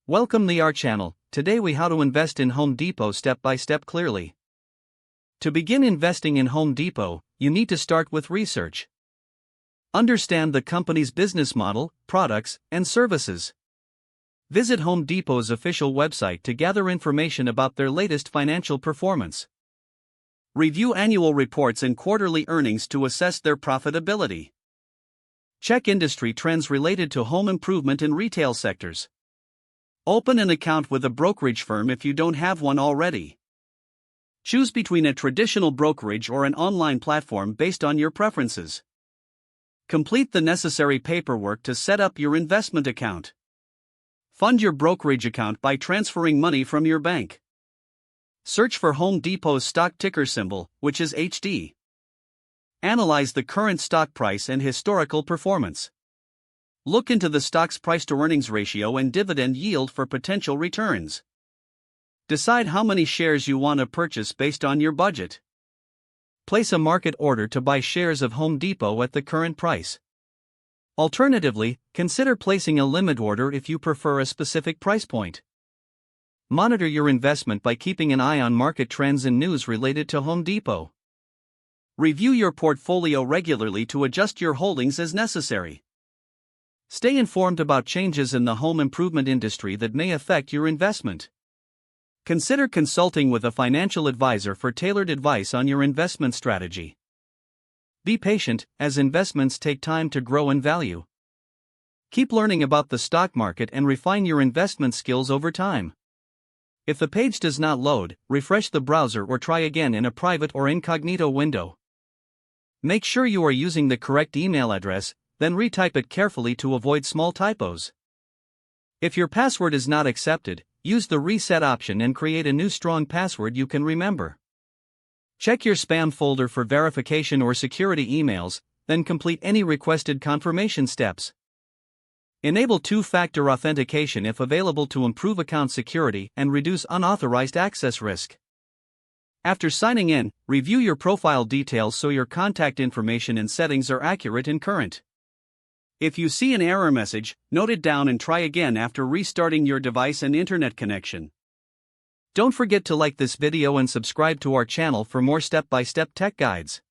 Welcome to our channel. Today we how to invest in Home Depot step by step clearly. To begin investing in Home Depot, you need to start with research. Understand the company's business model, products, and services. Visit Home Depot's official website to gather information about their latest financial performance. Review annual reports and quarterly earnings to assess their profitability. Check industry trends related to home improvement and retail sectors. Open an account with a brokerage firm if you don't have one already. Choose between a traditional brokerage or an online platform based on your preferences. Complete the necessary paperwork to set up your investment account. Fund your brokerage account by transferring money from your bank. Search for Home Depot's stock ticker symbol, which is HD. Analyze the current stock price and historical performance. Look into the stock's price-to-earnings ratio and dividend yield for potential returns. Decide how many shares you want to purchase based on your budget. Place a market order to buy shares of Home Depot at the current price. Alternatively, consider placing a limit order if you prefer a specific price point. Monitor your investment by keeping an eye on market trends and news related to Home Depot. Review your portfolio regularly to adjust your holdings as necessary. Stay informed about changes in the home improvement industry that may affect your investment. Consider consulting with a financial advisor for tailored advice on your investment strategy. Be patient, as investments take time to grow in value. Keep learning about the stock market and refine your investment skills over time. If the page does not load, refresh the browser or try again in a private or incognito window. Make sure you are using the correct email address, then retype it carefully to avoid small typos. If your password is not accepted, use the reset option and create a new strong password you can remember. Check your spam folder for verification or security emails, then complete any requested confirmation steps. Enable two-factor authentication if available to improve account security and reduce unauthorized access risk. After signing in, review your profile details so your contact information and settings are accurate and current. If you see an error message, note it down and try again after restarting your device and internet connection. Don't forget to like this video and subscribe to our channel for more step-by-step tech guides.